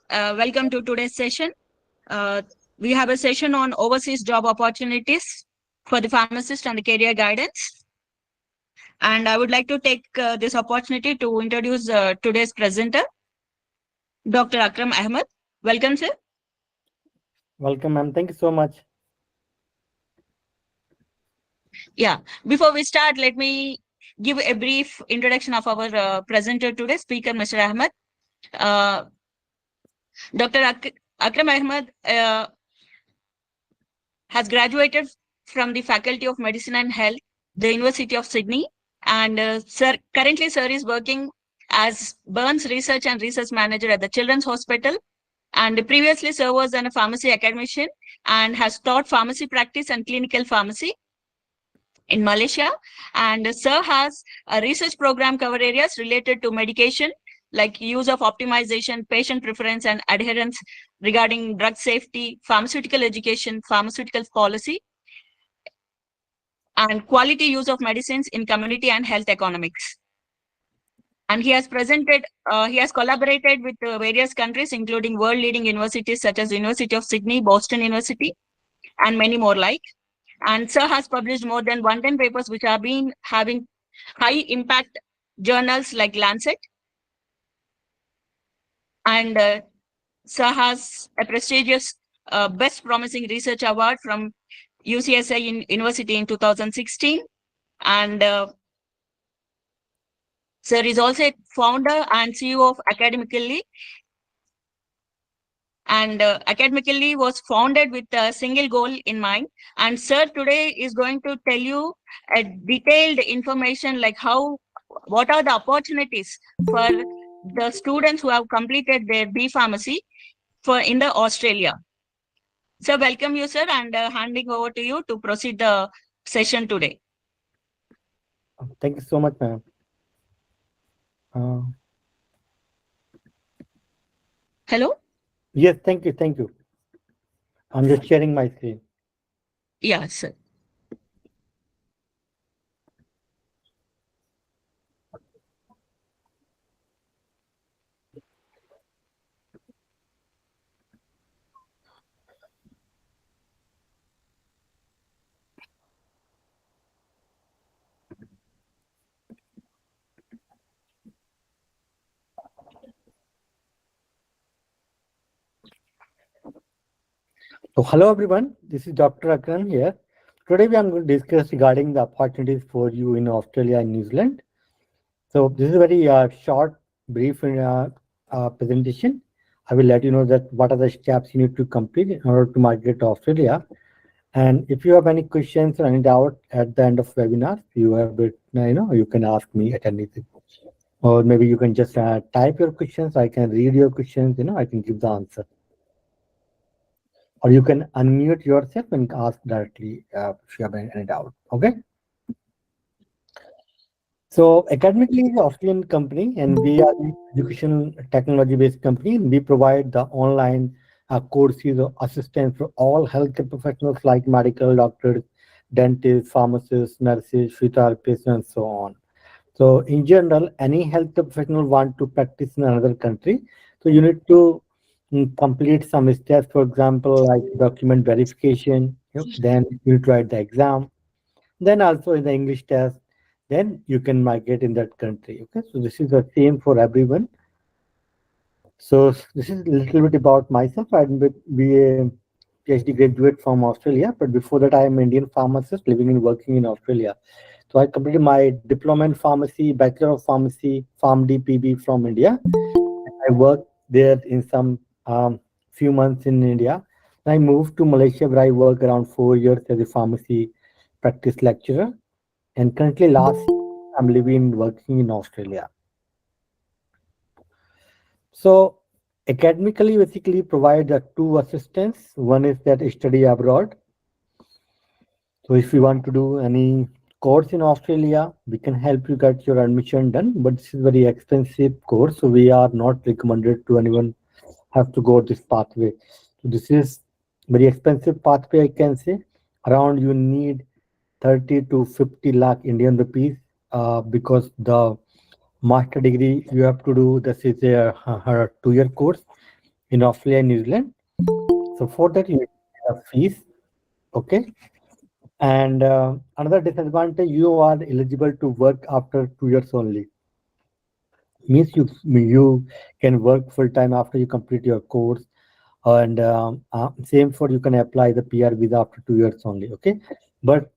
Welcome to today's session. Uh, we have a session on overseas job opportunities for the pharmacist and the career guidance. And I would like to take this opportunity to introduce today's presenter, Dr. Akram Ahmad. Welcome, sir. Welcome, ma'am. Thank you so much. Yeah. Before we start, let me give a brief introduction of our presenter today, Speaker Mr. Ahmad. Uh, Dr. Akram Ahmad has graduated from the Faculty of Medicine and Health, the University of Sydney, and currently sir is working as Burns Research and Research Manager at the Children's Hospital, and previously sir was a pharmacy academician and has taught pharmacy practice and clinical pharmacy in Malaysia. And sir has a research program cover areas related to medication, like use of optimization, patient preference and adherence regarding drug safety, pharmaceutical education, pharmaceutical policy, and quality use of medicines in community and health economics. And he has collaborated with various countries, including world-leading universities such as University of Sydney, Boston University, and many more like. And sir has published more than 110 papers which have been having high impact journals like Lancet. And sir has a prestigious Best Promising Research Award from UCSI University in 2016. And sir is also a founder and CEO of Academically. And Academically was founded with a single goal in mind. And sir today is going to tell you a detailed information like what are the opportunities for the students who have completed their B Pharmacy in the Australia. So welcome you, sir, and handing over to you to proceed the session today. Thank you so much, ma'am. Hello? Yes, thank you. Thank you. I'm just sharing my screen. Yeah, sir. So, hello everyone. This is Dr. Akram here. Today we are going to discuss regarding the opportunities for you in Australia and New Zealand. So, this is a very short, brief presentation. I will let you know that what are the steps you need to complete in order to migrate to Australia. And if you have any questions or any doubt at the end of webinar, you can ask me at anything. Or maybe you can just type your questions. I can read your questions. I can give the answer. Or you can unmute yourself and ask directly if you have any doubt. Okay. So Academically is an Australian company, and we are an educational technology-based company. We provide the online courses of assistance for all healthcare professionals like medical doctors, dentists, pharmacists, nurses, physiotherapists, and so on. So in general, any healthcare professional want to practice in another country, so you need to complete some steps. For example, like document verification. Then you need to write the exam. Then also in the English test. Then you can migrate in that country. Okay, so this is the same for everyone. So this is a little bit about myself. I'm a PhD graduate from Australia, but before that I am an Indian pharmacist living and working in Australia. So I completed my diploma in pharmacy, Bachelor of Pharmacy, pharmd PB from India. I worked there in some few months in India. Then I moved to Malaysia where I worked around 4 years as a pharmacy practice lecturer. And currently last I'm living and working in Australia. So academically basically provide two assistance. One is that study abroad. So if you want to do any course in Australia, we can help you get your admission done, but this is very expensive course, so we are not recommended to anyone have to go this pathway. So this is very expensive pathway, I can say. Around you need 30 to 50 lakh Indian rupees because the master degree you have to do, this is a 2-year course, in Australia and New Zealand. So for that you need to pay a fees. Okay. And another disadvantage, you are eligible to work after 2 years only. Means you can work full time after you complete your course, and same for you can apply the PR visa after 2 years only. Okay, but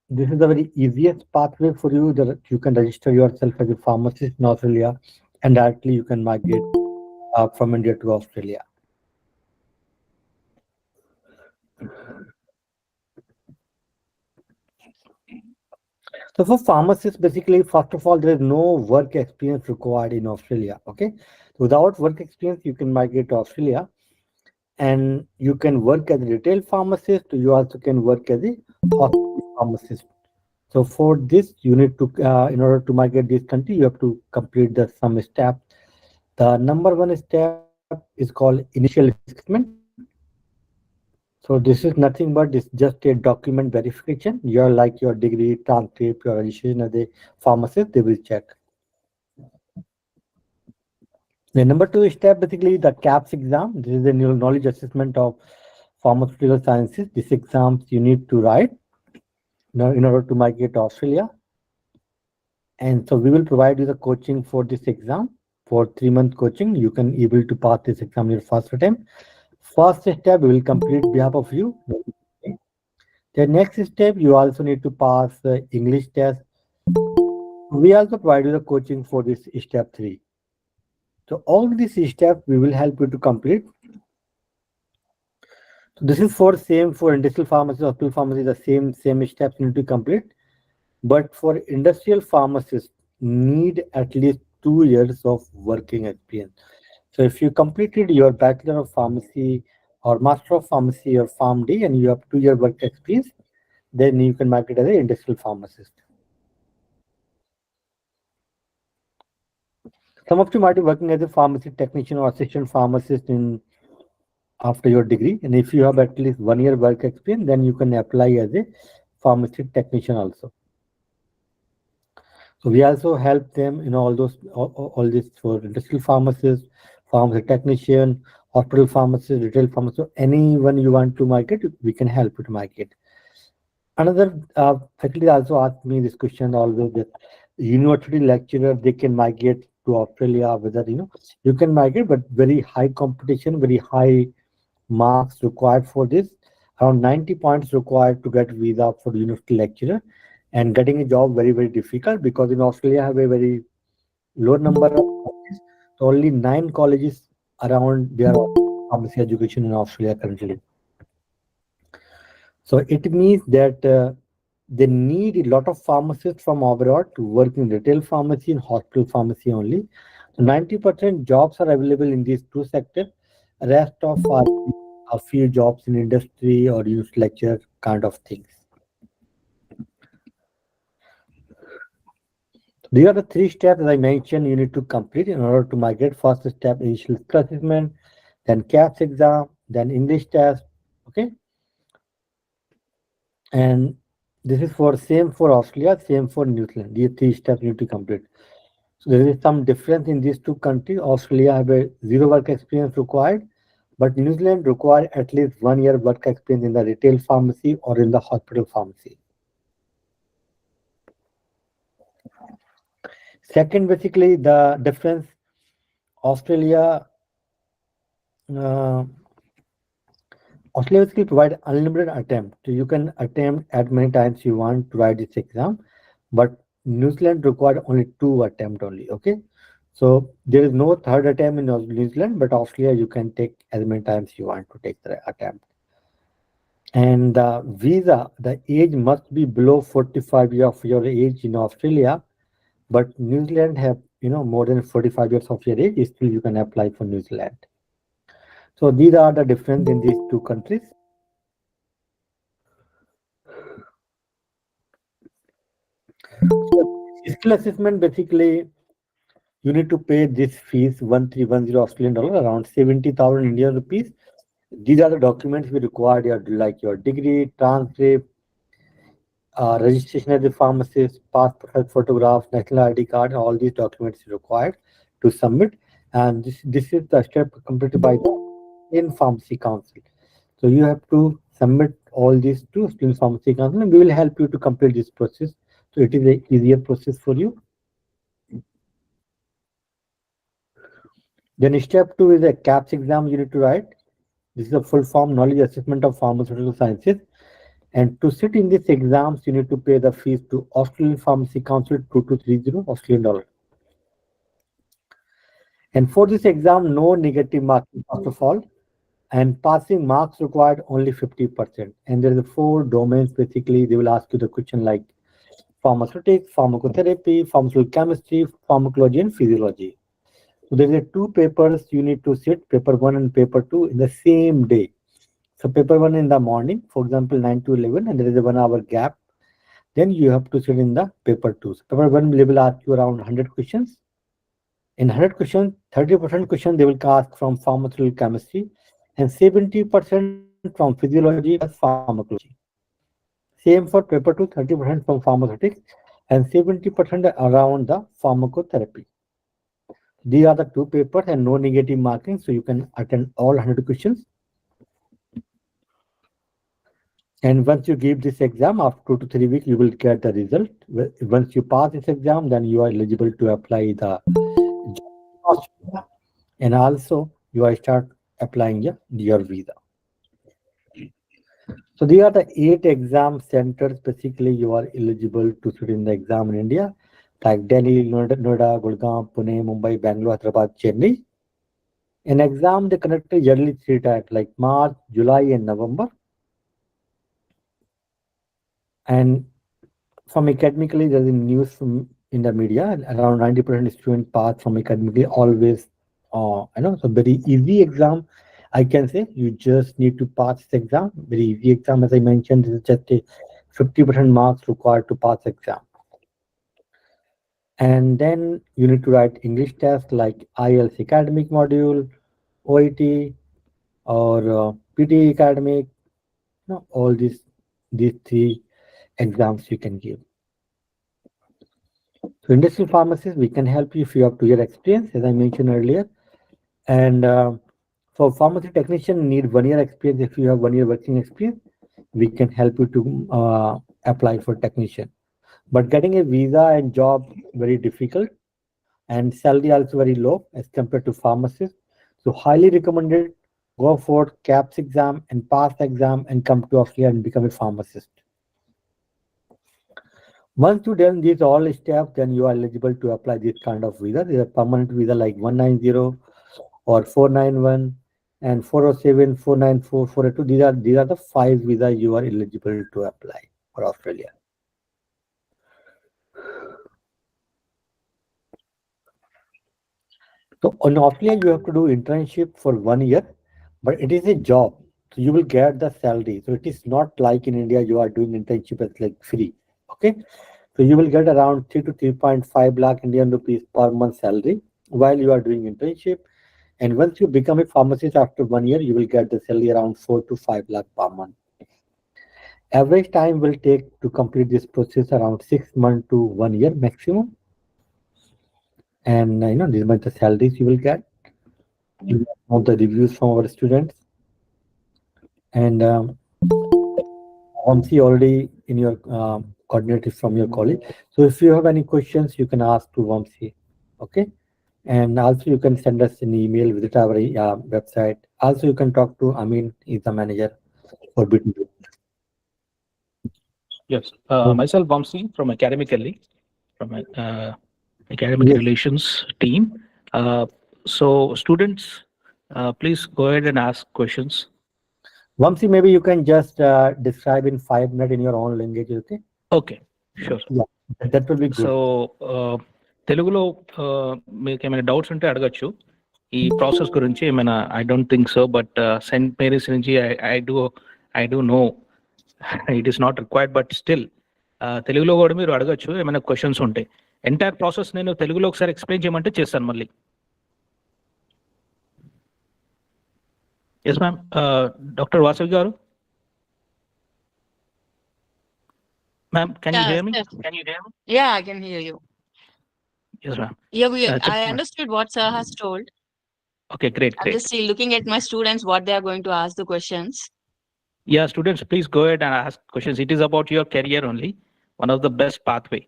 this is the very easiest pathway for you that you can register yourself as a pharmacist in Australia, and directly you can migrate from India to Australia. So for pharmacists, basically, first of all, there is no work experience required in Australia. Okay, without work experience, you can migrate to Australia, and you can work as a retail pharmacist. You also can work as a hospital pharmacist. So for this, you need to, in order to migrate this country, you have to complete the some step. The number one step is called initial assessment. So this is nothing but it's just a document verification. Your like your degree, transcript, your registration as a pharmacist, they will check. The number two step, basically the KAPS exam. This is the new knowledge assessment of pharmaceutical sciences. This exams you need to write now in order to migrate to Australia. And so we will provide you the coaching for this exam. For 3 month coaching, you can able to pass this exam in your first attempt. First step we will complete behalf of you. The next step, you also need to pass the English test. We also provide you the coaching for this step three. So all these steps we will help you to complete. So this is for same for industrial pharmacy, hospital pharmacy, the same steps you need to complete. But for industrial pharmacists, need at least 2 years of working experience. So if you completed your Bachelor of Pharmacy or Master of Pharmacy or pharmd and you have 2 year work experience, then you can market as an industrial pharmacist. Some of you might be working as a pharmacy technician or assistant pharmacist in after your degree. And if you have at least 1 year work experience, then you can apply as a pharmacy technician also. So we also help them in all this for industrial pharmacists, pharmacy technician, hospital pharmacist, retail pharmacist, so anyone you want to market, we can help you to market. Another faculty also asked me this question always that university lecturer they can migrate to Australia, whether you can migrate, but very high competition, very high marks required for this. Around 90 points required to get visa for university lecturer, and getting a job very difficult because in Australia have a very low number of colleges. So only 9 colleges around there are pharmacy education in Australia currently. So it means that they need a lot of pharmacists from abroad to work in retail pharmacy and hospital pharmacy only. So 90% jobs are available in these two sectors. Rest of are a few jobs in industry or use lecture kind of things. These are the 3 steps as I mentioned you need to complete in order to migrate. First step, initial skill assessment, then KAPS exam, then English test. Okay. And this is for same for Australia, same for New Zealand. These 3 steps you need to complete. So there is some difference in these two countries. Australia have a zero work experience required, but New Zealand require at least 1 year work experience in the retail pharmacy or in the hospital pharmacy. Second, basically the difference, Australia uh, Australia basically provide unlimited attempt. So you can attempt as many times you want to write this exam, but New Zealand required only 2 attempt only. Okay, so there is no third attempt in New Zealand, but Australia you can take as many times you want to take the attempt. And the visa, the age must be below 45 years of your age in Australia, but New Zealand have more than 45 years of your age, still you can apply for New Zealand. So these are the difference in these two countries. So skill assessment, basically you need to pay this fees 1310 Australian dollar, around 70,000 Indian rupees. These are the documents we require, like your degree, transcript, registration as a pharmacist, passport size photograph, national ID card, all these documents required to submit. and this is the step completed by the in Pharmacy Council. So you have to submit all these to Student Pharmacy Council, and we will help you to complete this process. So it is a easier process for you. Then step two is a KAPS exam you need to write. This is a full form knowledge assessment of pharmaceutical sciences. And to sit in these exams, you need to pay the fees to Australian Pharmacy Council 2230 Australian dollar. And for this exam, no negative marking first of all, and passing marks required only 50%. And there are four domains basically. They will ask you the question like pharmaceutics, pharmacotherapy, pharmaceutical chemistry, pharmacology, and physiology. So there are two papers you need to sit, paper one and paper two, in the same day. So paper one in the morning, for example, 9 to 11, and there is a 1 hour gap. Then you have to sit in the paper two. So paper one, they will ask you around 100 questions. In 100 questions, 30% question they will ask from pharmaceutical chemistry, and 70% from physiology plus pharmacology. Same for paper two, 30% from pharmaceutics, and 70% around the pharmacotherapy. These are the two papers and no negative marking, so you can attend all 100 questions. And once you give this exam, after 2 to 3 weeks, you will get the result. Once you pass this exam, then you are eligible to apply the job, and also you are start applying your visa. So these are the 8 exam centers. Basically, you are eligible to sit in the exam in India, like Delhi, Noida, Gurgaon, Pune, Mumbai, Bangalore, Hyderabad, Chennai. An exam they conduct yearly 3 times, like March, July, and November. And from academically, there's a news from in the media, and around 90% student pass from academically always. So very easy exam. I can say you just need to pass this exam. Very easy exam, as I mentioned. This is just a 50% marks required to pass exam. And then you need to write English test like IELTS academic module, OET, or PT academic. All these three exams you can give. So industrial pharmacist, we can help you if you have 2 year experience, as I mentioned earlier. And for pharmacy technician, need 1 year experience. If you have 1 year working experience, we can help you to apply for technician. But getting a visa and job very difficult, and salary also very low as compared to pharmacist. So highly recommended, go for KAPS exam and pass the exam and come to Australia and become a pharmacist. Once you done these all steps, then you are eligible to apply this kind of visa. There is a permanent visa like 190 or 491 and 407, 494, 482. These are the 5 visas you are eligible to apply for Australia. So in Australia, you have to do internship for 1 year, but it is a job. So you will get the salary. So it is not like in India, you are doing internship as like free. Okay. So you will get around 3 to 3.5 lakh Indian rupees per month salary while you are doing internship. And once you become a pharmacist after 1 year, you will get the salary around 4 to 5 lakh per month. Average time will take to complete this process around 6 months to 1 year maximum. And these are the salaries you will get. You know the reviews from our students. And Vamsi already in your coordinator from your college. So if you have any questions, you can ask to Vamsi. Okay. And also you can send us an email, visit our website. Also you can talk to Amin, he's the manager for B2B. Yes, myself, Vamsi from Academically, from Academic Yes. Relations team. So students, please go ahead and ask questions. Vamsi, maybe you can just describe in 5 minutes in your own language, okay? Okay, sure. Yeah, that will be good. So తెలుగులో మీకు ఏమైనా doubts ఉంటే అడగచ్చు ఈ process గురించి ఏమైనా. I don't think so, but saint Mary's నుంచి I do know it is not required, but still తెలుగులో కూడా మీరు అడగచ్చు ఏమైనా క్వశ్చన్స్ ఉంటాయి. ఎంటైర్ ప్రాసెస్ నేను తెలుగులో ఒకసారి ఎక్స్ప్లెయిన్ చేయమంటే చేస్తాను మళ్ళీ. Yes ma'am. డాక్టర్ వాసవి గారు, ma'am, can you hear me? Yes. Yeah, I can hear you. Yes, ma'am. Yeah, I Chapter, understood what sir has told. Okay, great, I'm great. just looking at my students, what they are going to ask the questions. Yeah, students, please go ahead and ask questions. It is about your career only. One of the best pathway.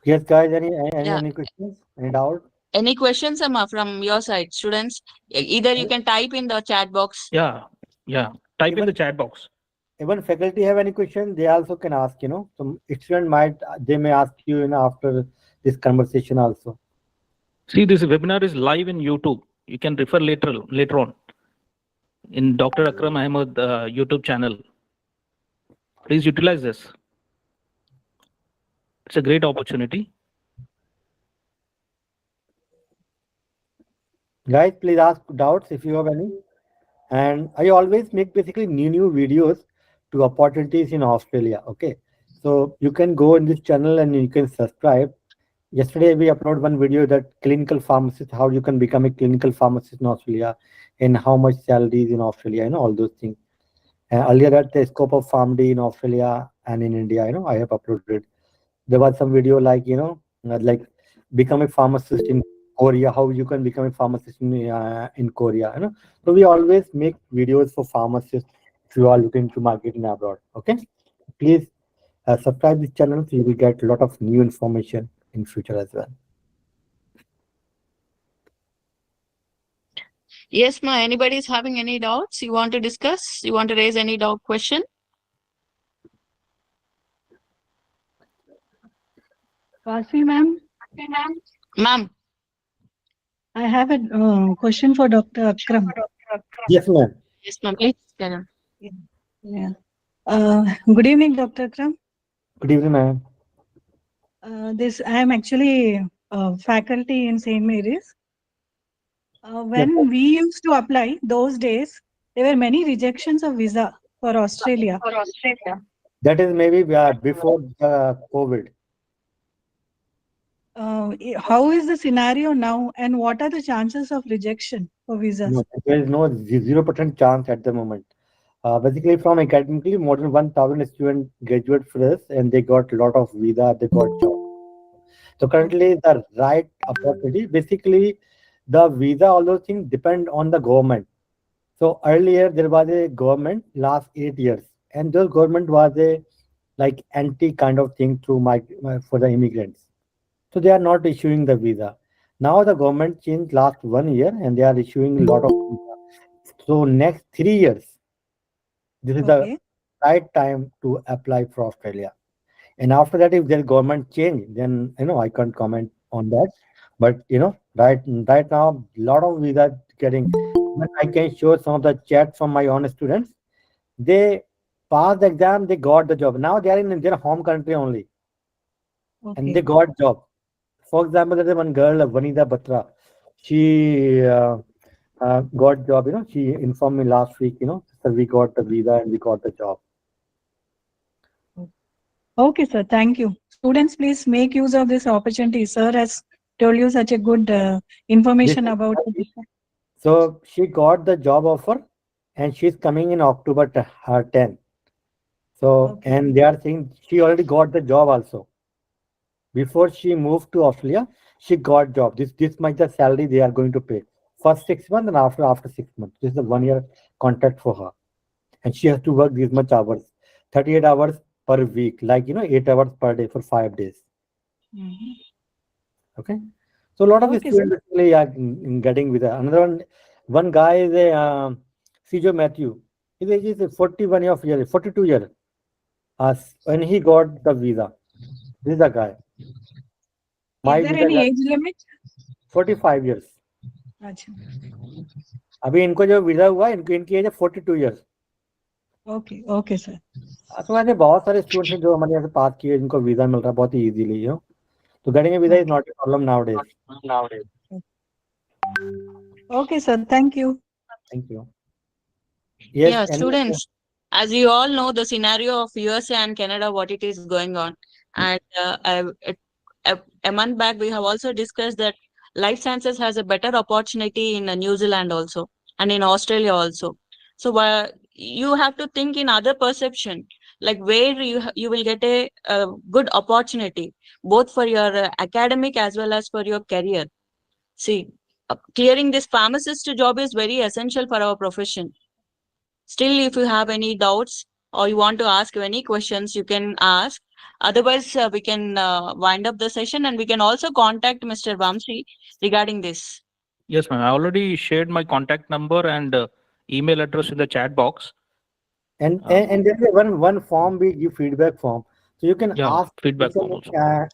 Yes, guys, Yeah. any questions? Any doubt? Any questions, Amma, from your side, students? Either you can type in the chat box. Yeah, yeah. Type in Even the chat box. even faculty have any question, they also can ask, Some student might, they may ask you, after this conversation also. See, this webinar is live in YouTube. You can refer later on in Dr. Akram Ahmad YouTube channel. Please utilize this. It's a great opportunity. Guys, please ask doubts if you have any. And I always make basically new videos to opportunities in Australia. Okay. So you can go in this channel and you can subscribe. Yesterday we uploaded one video that clinical pharmacist, how you can become a clinical pharmacist in Australia and how much salary is in Australia, all those things. Earlier at the scope of pharmd in Australia and in India, I have uploaded. There was some video like, like become a pharmacist in Korea, how you can become a pharmacist in Korea, So we always make videos for pharmacists if you are looking to market in abroad. Okay. Please subscribe this channel so you will get a lot of new information in future as well. Yes, ma. Anybody is having any doubts you want to discuss? You want to raise any doubt question? Vasi ma'am, Ma'am. I have a question for Dr. Akram. Yes, ma'am. Yes, ma'am. Please tell him. Yeah. Good evening, Dr. Akram. Good evening, ma'am. I am actually faculty in St. Mary's. Yes, When we used to apply those days, there were many rejections of visa for Australia. that is maybe before the COVID. How is the scenario now, and what are the chances of rejection for visas? No, there is no 0% chance at the moment. Basically, from academically, more than 1,000 students graduate for us, and they got a lot of visa. They got job. So currently, the right opportunity. Basically, the visa, all those things depend on the government. So earlier there was a government last 8 years, and the government was a like anti kind of thing to for the immigrants. So they are not issuing the visa. Now the government changed last 1 year, and they are issuing a lot of visa. So next 3 years, this is the Okay. right time to apply for Australia. And after that, if their government change, then I can't comment on that. But right now, a lot of visa getting. When I can show some of the chat from my own students, they passed the exam, they got the job. Now they are in their home country only, and they Okay. got job. For example, there's one girl, Vanida Batra. She got job. She informed me last week. So we got the visa and we got the job. Okay, sir. Thank you. Students, please make use of this opportunity. Sir has told you such a good This information is about right. it. So she got the job offer, and she's coming in October her 10. So Okay. and they are saying she already got the job also. Before she moved to Australia, she got job. This much the salary they are going to pay. First 6 months and after 6 months. This is a 1 year contract for her. And she has to work this much hours. 38 hours per week, like 8 hours per day for 5 days. Mhm. Okay. So a lot of Okay, sir. students actually are getting with that. Another one guy is a Cjo Matthew. His age is 41 years, 42 years. When he got the visa. This is the guy. Is My there visa any got age limit? 45 years. अच्छा. अभी इनको जो visa हुआ इनकी as है 42 years. Okay, okay, sir. तो ऐसे बहुत सारे स्टूडेंट्स हैं जो हमारे यहाँ से पास किए जिनको वीजा मिल रहा है बहुत ही इजीली तो getting a visa is Okay. not a problem nowadays. Okay, sir. Thank you. Thank you. Yeah, Yes, and students, as you all know, the scenario of USA and Canada, what it is going on. And a month back, we have also discussed that life sciences has a better opportunity in New Zealand also and in Australia also. So you have to think in other perception. like where you will get a good opportunity both for your academic as well as for your career. See, clearing this pharmacist job is very essential for our profession. Still, if you have any doubts or you want to ask any questions, you can ask. Otherwise, we can wind up the session, and we can also contact Mr. Vamsi regarding this. Yes, ma'am. I already shared my contact number and email address in the chat box. And there's one form we give feedback form, so you can Yeah, ask feedback form also.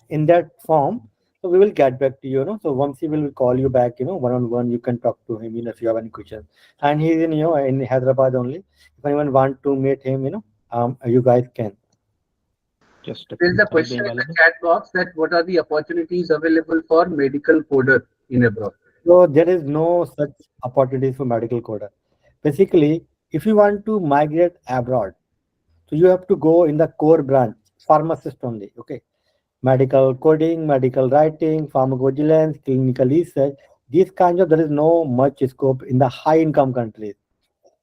in that form. So we will get back to you. So once he will call you back, one on one, you can talk to him. If you have any questions, and he's in Hyderabad only. If anyone want to meet him, you guys can. Just There is a I'll be question in the available. chat box that what are the opportunities available for medical coder in abroad? So there is no such opportunities for medical coder. Basically, if you want to migrate abroad, so you have to go in the core branch, pharmacist only. Okay, medical coding, medical writing, pharmacovigilance, clinical research. These kinds of there is no much scope in the high income countries.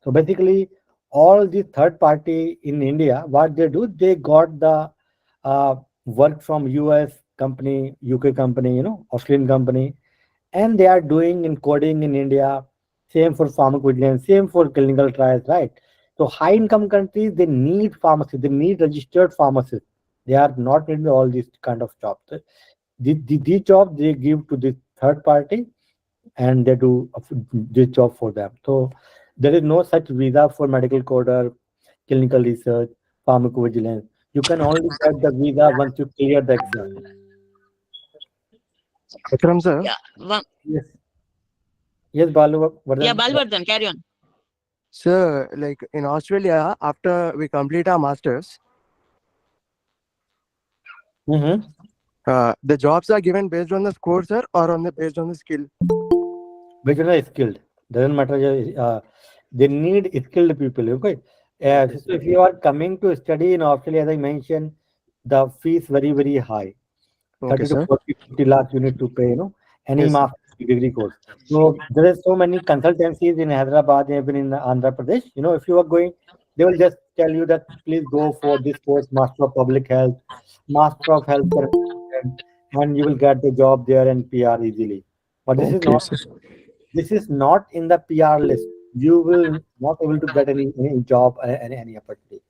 So basically, all the third party in India, what they do, they got the work from US company, UK company, Australian company, and they are doing in coding in India. Same for pharmacovigilance, same for clinical trials, right? So high income countries, they need pharmacists, they need registered pharmacists. They are not in all these kind of jobs. The job they give to the third party, and they do this job for them. So there is no such visa for medical coder, clinical research, pharmacovigilance. You can only get the visa once you clear the exam. Akram sir, Yeah. Yes. Yes, Balu. Yeah, Vardhan. Balvardhan, carry on. sir, like in Australia, after we complete our masters, Mm-hmm. the jobs are given based on the score, sir, or on the based on the skill. Which one is skilled? Doesn't matter. They need skilled people. Okay. So if you are coming to study in Australia, as I mentioned, the fees very high. Okay, 30 to sir. 40, 50 lakhs you need to pay, any Yes, sir. master's degree course. So there are so many consultancies in Hyderabad, even in Andhra Pradesh. If you are going, they will just tell you that please go for this course, Master of Public Health, Master of Healthcare, and you will get the job there and PR easily. But Okay, sir. this is not in the PR list. You will not able to get any job, any opportunity.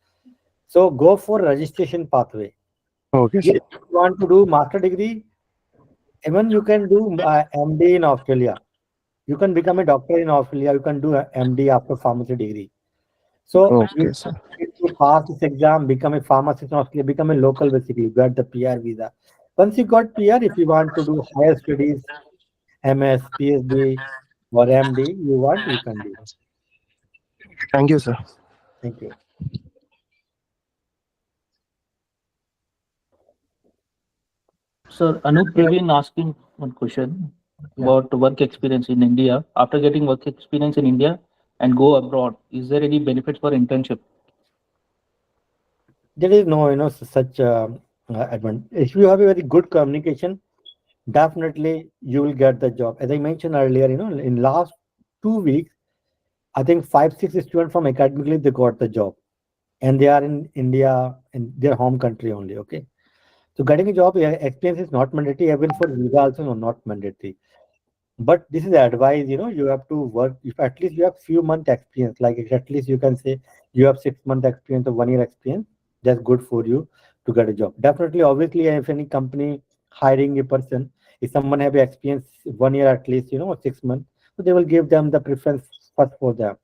So go for registration pathway. Okay, sir. Yes, if you want to do master degree, even you can do MD in Australia. You can become a doctor in Australia. You can do a MD after pharmacy degree. So you Okay, sir. need to pass this exam, become a pharmacist in Australia, become a local basically, get the PR visa. Once you got PR, if you want to do higher studies, MS, PhD, or MD, you can do. Thank you, sir. Thank you. Sir, Anup Praveen asking one question about work experience in India. After getting work experience in India and go abroad, is there any benefit for internship? There is no, such advantage. If you have a very good communication, definitely you will get the job. As I mentioned earlier, in last 2 weeks, I think 5, 6 students from academically they got the job, and they are in India, in their home country only. Okay, so getting a job experience is not mandatory. Even for visa also not mandatory. But this is advice. You have to work. If at least you have few month experience, like at least you can say you have 6 month experience or 1 year experience. That's good for you to get a job. Definitely, obviously, if any company hiring a person, if someone have experience 1 year at least, or 6 months, so they will give them the preference first for them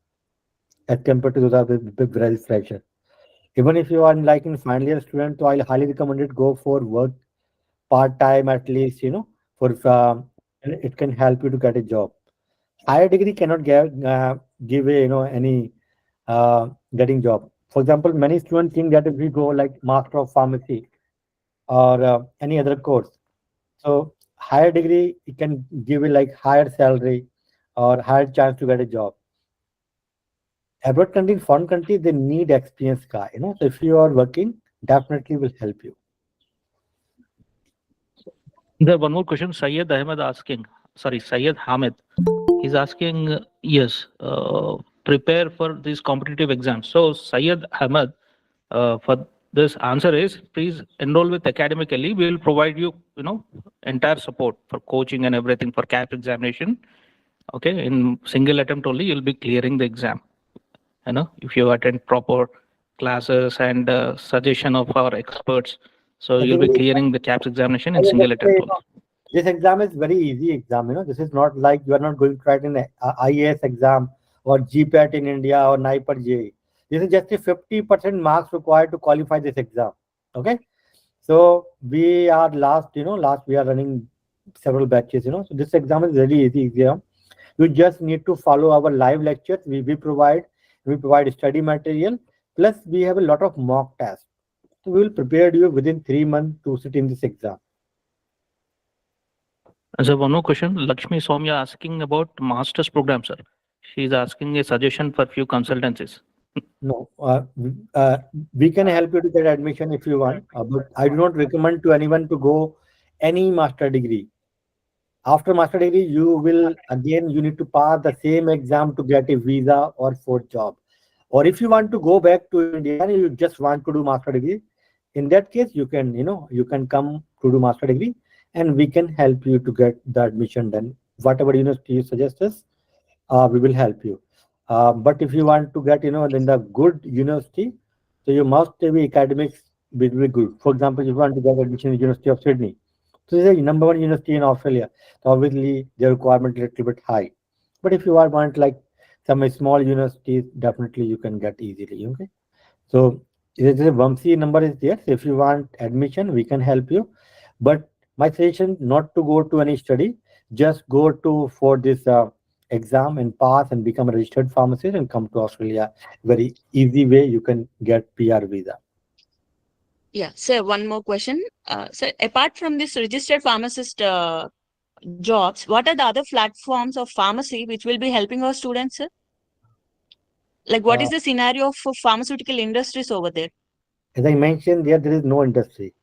as compared to those are the very fresher. Even if you are like in final year student, so I'll highly recommend it go for work part time at least, for and it can help you to get a job. Higher degree cannot give a any getting job. For example, many students think that if we go like Master of Pharmacy or any other course, so higher degree it can give you like higher salary or higher chance to get a job. Abroad country, in foreign country, they need experienced guy. So if you are working, definitely will help you. There one more question. Syed Ahmed asking. Sorry, Syed Hamid. He's asking. Yes. Prepare for these competitive exams. So Syed Ahmed, for This answer is please enroll with academically. We will provide you, entire support for coaching and everything for CAP examination. Okay, in single attempt only, you'll be clearing the exam. If you attend proper classes and suggestion of our experts, so you'll be clearing the CAPS examination in single attempt only. This exam is very easy exam. This is not like you are not going to write an IAS exam or GPAT in India or NIPER JEE. This is just a 50% marks required to qualify this exam. Okay. So we are last we are running several batches, so this exam is very easy exam. You just need to follow our live lectures. We provide study material, plus we have a lot of mock tests. So we will prepare you within 3 months to sit in this exam. Sir, one more question. Lakshmi Soumya asking about master's program, sir. She is asking a suggestion for few consultancies. No, we can help you to get admission if you want, but I do not recommend to anyone to go any master degree. After master degree, you need to pass the same exam to get a visa or for job. Or if you want to go back to India and you just want to do master degree, in that case, you can come to do master degree and we can help you to get the admission done. Whatever university you suggest us, we will help you. But if you want to get, in the good university, so you must be academics be good. For example, if you want to get admission in the University of Sydney, so this is the number 1 university in Australia. So obviously, the requirement is a little bit high. But if you want like some small universities, definitely you can get easily. Okay. So this is a Vamsi number is there. So if you want admission, we can help you. But my suggestion not to go to any study, just go for this exam and pass and become a registered pharmacist and come to Australia. Very easy way you can get PR visa. Yeah, sir, one more question. Sir, apart from this registered pharmacist jobs, what are the other platforms of pharmacy which will be helping our students, sir? Like, what is the scenario for pharmaceutical industries over there? As I mentioned, there is no industry.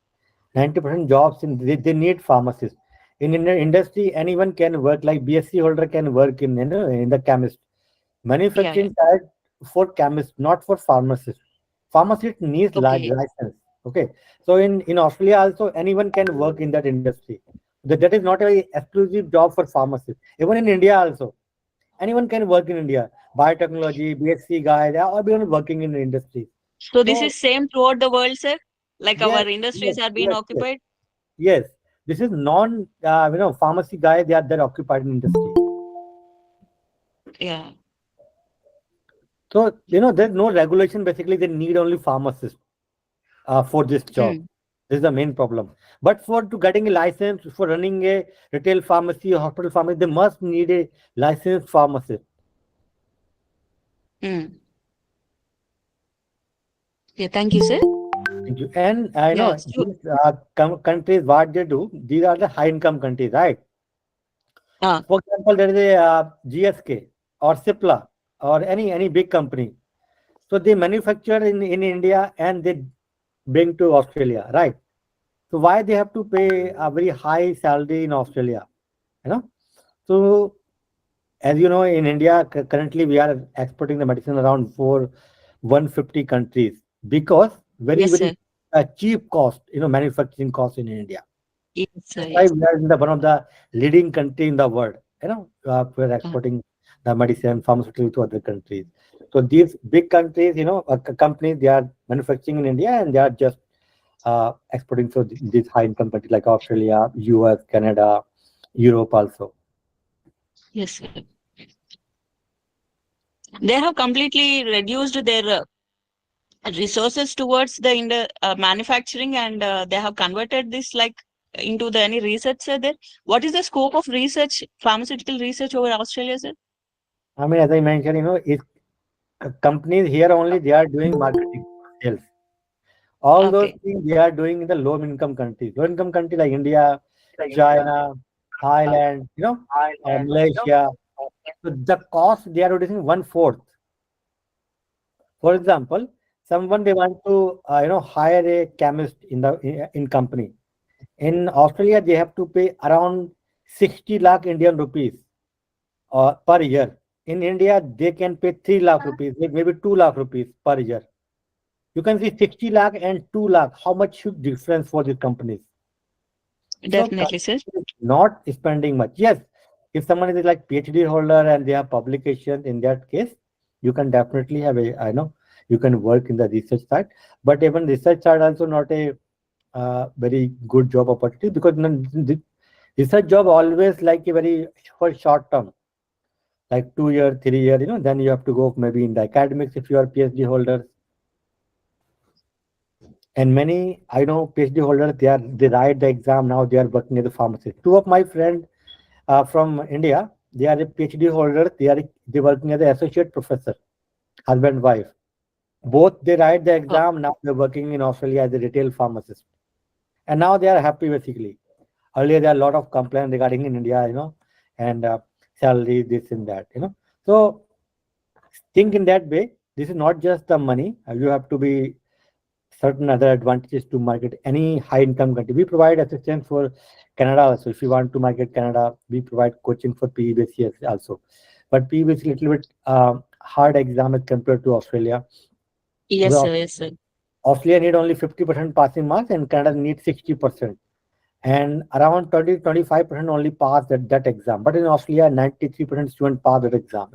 90% jobs they need pharmacists. In industry, anyone can work. Like BSc holder can work in the chemist. Manufacturing side for chemist, not for pharmacist. Pharmacist needs license. Okay, so in Australia also anyone can work in that industry. That is not a exclusive job for pharmacists. Even in India also, anyone can work in India. Biotechnology, BSc guy, they are all working in the industry. So this is same throughout the world, sir? Like Yes, our industries are being occupied? Yes, this is pharmacy guy. They're occupied in industry. Yeah. So there's no regulation. Basically, they need only pharmacists for this job. This is the main problem. But for getting a license for running a retail pharmacy or hospital pharmacy, they must need a licensed pharmacist. Yeah, thank you, sir. Thank you. And I know these countries, what they do, these are the high income countries, right? For example, there is a GSK or Cipla or any big company. So they manufacture in India and they bring to Australia, right? So why they have to pay a very high salary in Australia? So as you know, in India currently we are exporting the medicine around 150 countries because very cheap cost, manufacturing cost in India. That's why we are in one of the leading country in the world. We're exporting the medicine, pharmaceutical to other countries. So these big countries, companies, they are manufacturing in India and they are just exporting to these high income countries like Australia, US, Canada, Europe also. Yes, sir. They have completely reduced their resources towards the manufacturing, and they have converted this into any research, sir. There, what is the scope of research, pharmaceutical research over Australia, sir? I mean, as I mentioned, companies here only they are doing marketing sales. All those things they are doing in the low income countries. Low income countries like India, China, Thailand, Malaysia. So the cost they are reducing 1/4. For example, someone they want to hire a chemist in company. In Australia, they have to pay around 60 lakh Indian rupees per year. In India, they can pay 3 lakh rupees, maybe 2 lakh rupees per year. You can see 60 lakh and 2 lakh. How much huge difference for these companies? Definitely, sir. Not spending much. Yes, if someone is like PhD holder and they have publications, in that case, you can definitely have a, I know, you can work in the research side. But even research side also not a very good job opportunity, because the research job always like a very for short term, like 2 year, 3 year. Then you have to go maybe in the academics if you are PhD holders. And many, I know, PhD holders, they write the exam, now they are working as a pharmacist. Two of my friends from India, they are a PhD holders, they working as an associate professor, husband, wife. Both they write the exam, now they're working in Australia as a retail pharmacist. And now they are happy basically. Earlier there are a lot of complaints regarding in India, and salary, this and that, So think in that way. This is not just the money. You have to be certain other advantages to market any high income country. We provide assistance for Canada also. If you want to market Canada, we provide coaching for PBCS also. But PBC is a little bit hard exam as compared to Australia. Yes, Well, sir. Yes, sir. Australia need only 50% passing marks and Canada needs 60%. And around 20-25% only pass that exam. But in Australia, 93% students pass that exam,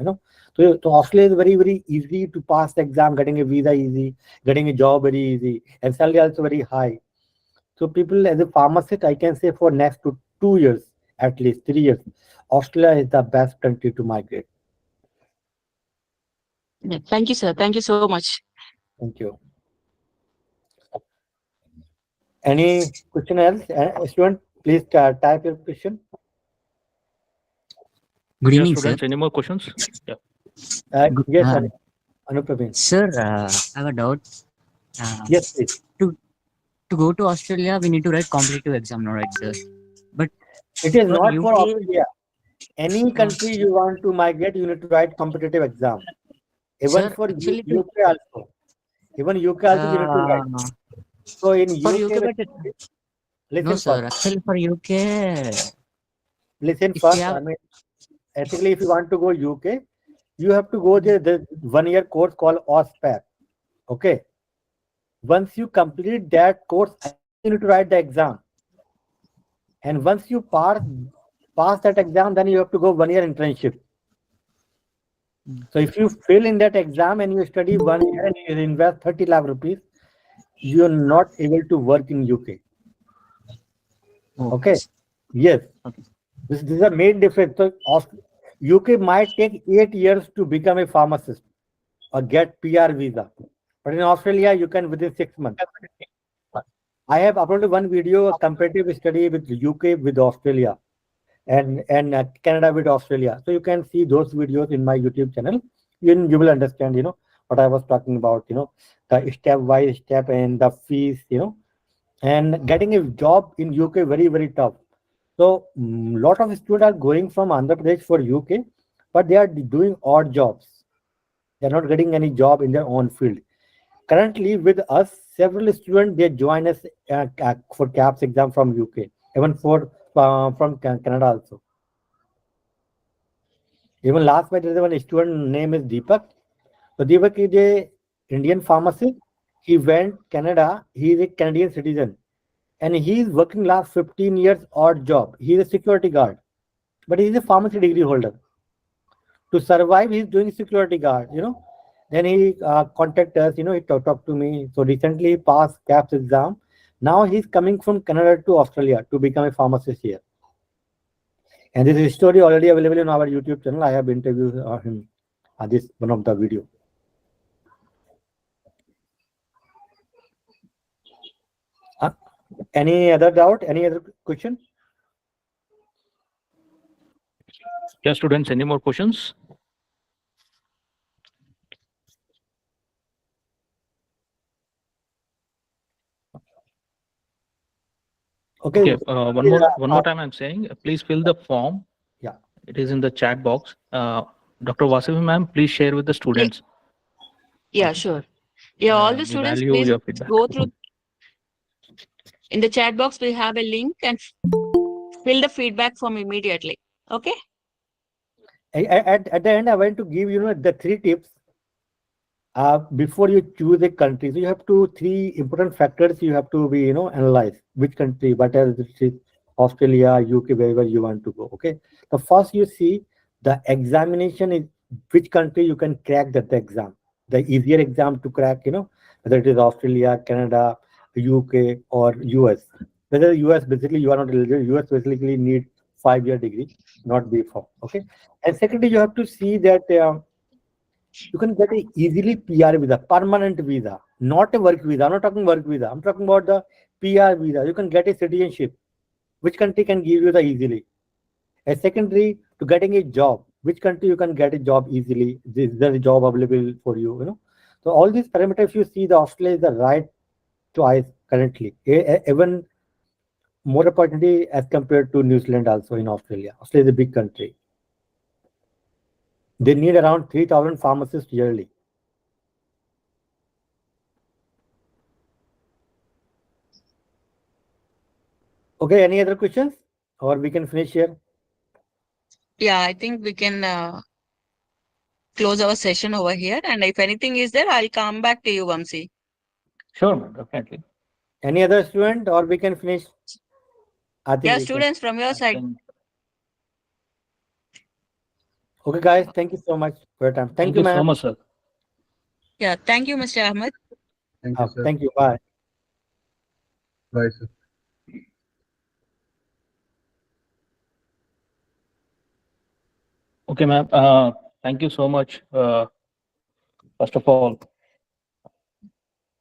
So Australia is very, very easy to pass the exam, getting a visa easy, getting a job very easy, and salary also very high. So people, as a pharmacist, I can say for next to 2 years, at least 3 years, Australia is the best country to migrate. Yeah. Thank you, sir. Thank you so much. Thank you. Any question else? Student, please type your question. Good Yeah, evening, sir. students, any more questions? Yeah. Yes, Uh, Anuppraveen. Sir, I have a doubt. Yes, please. To go to Australia, we need to write competitive exam, no, right, sir? But It is for not for UK, Australia. Any country you want to migrate, you need to write competitive exam. Even sir, for actually, UK also. Even UK also you need to write. So in for UK, UK, but no, listen sir. first. Actually, for UK, Listen if we first. have, I mean, ethically, if you want to go UK, you have to go there. There's 1 year course called OSPAC. Okay. Once you complete that course, you need to write the exam. And once you pass that exam, then you have to go 1 year internship. So if you fail in that exam and you study 1 year and you invest 30 lakh rupees, you are not able to work in UK. Okay. Yes. Okay. This is a main difference. So UK might take 8 years to become a pharmacist or get PR visa. But in Australia, you can within 6 months. I have uploaded one video, a comparative study with UK with Australia and Canada with Australia. So you can see those videos in my YouTube channel. You will understand, what I was talking about, the step by step and the fees, and getting a job in UK very, very tough. So lot of students are going from Andhra Pradesh for UK, but they are doing odd jobs. They are not getting any job in their own field. Currently, with us, several students they join us for KAPS exam from UK, even from Canada also. Even last month, there is one student name is Deepak. So Deepak is a Indian pharmacist. He went Canada. He is a Canadian citizen, and he is working last 15 years odd job. He is a security guard, but he is a pharmacy degree holder. To survive, he is doing security guard. Then he contacted us. He talked to me. So recently he passed KAPS exam. Now he's coming from Canada to Australia to become a pharmacist here. And this is story already available on our YouTube channel. I have interviewed him. This one of the video. Any other doubt? Any other question? Yeah, students, any more questions? Okay. One more time I'm saying, please fill the form. Yeah. It is in the chat box. Dr. Vasavi ma'am, please share with the students. Yeah, sure. Yeah, all the We students, value please your feedback. go through. In the chat box, we have a link and fill the feedback form immediately. Okay. At the end, I want to give the 3 tips. before you choose a country, so you have three important factors you have to be, analyze which country, whether it is Australia, UK, wherever you want to go. Okay. The first you see the examination is which country you can crack that the exam. The easier exam to crack, whether it is Australia, Canada, UK, or US. Whether US basically you are not eligible, US basically need 5-year degree, not before. Okay. And secondly, you have to see that you can get a easily PR visa, permanent visa, not a work visa. I'm not talking work visa. I'm talking about the PR visa. You can get a citizenship. Which country can give you the easily? A secondary to getting a job. Which country you can get a job easily? Is there a job available for you? So all these parameters you see, the Australia is the right choice currently. Even more opportunity as compared to New Zealand also in Australia. Australia is a big country. They need around 3,000 pharmacists yearly. Okay, any other questions? Or we can finish here. Yeah, I think we can close our session over here. And if anything is there, I'll come back to you, Vamsi. Sure, ma'am, definitely. Any other student or we can finish? I think Yeah, we can. students from your side. Okay, guys, thank you so much for your time. Thank you, so ma'am. much, sir. Yeah, thank you, Mr. Ahmed. Thank you, sir. Thank you. Bye. Bye, sir. Okay, ma'am. Thank you so much. First of all,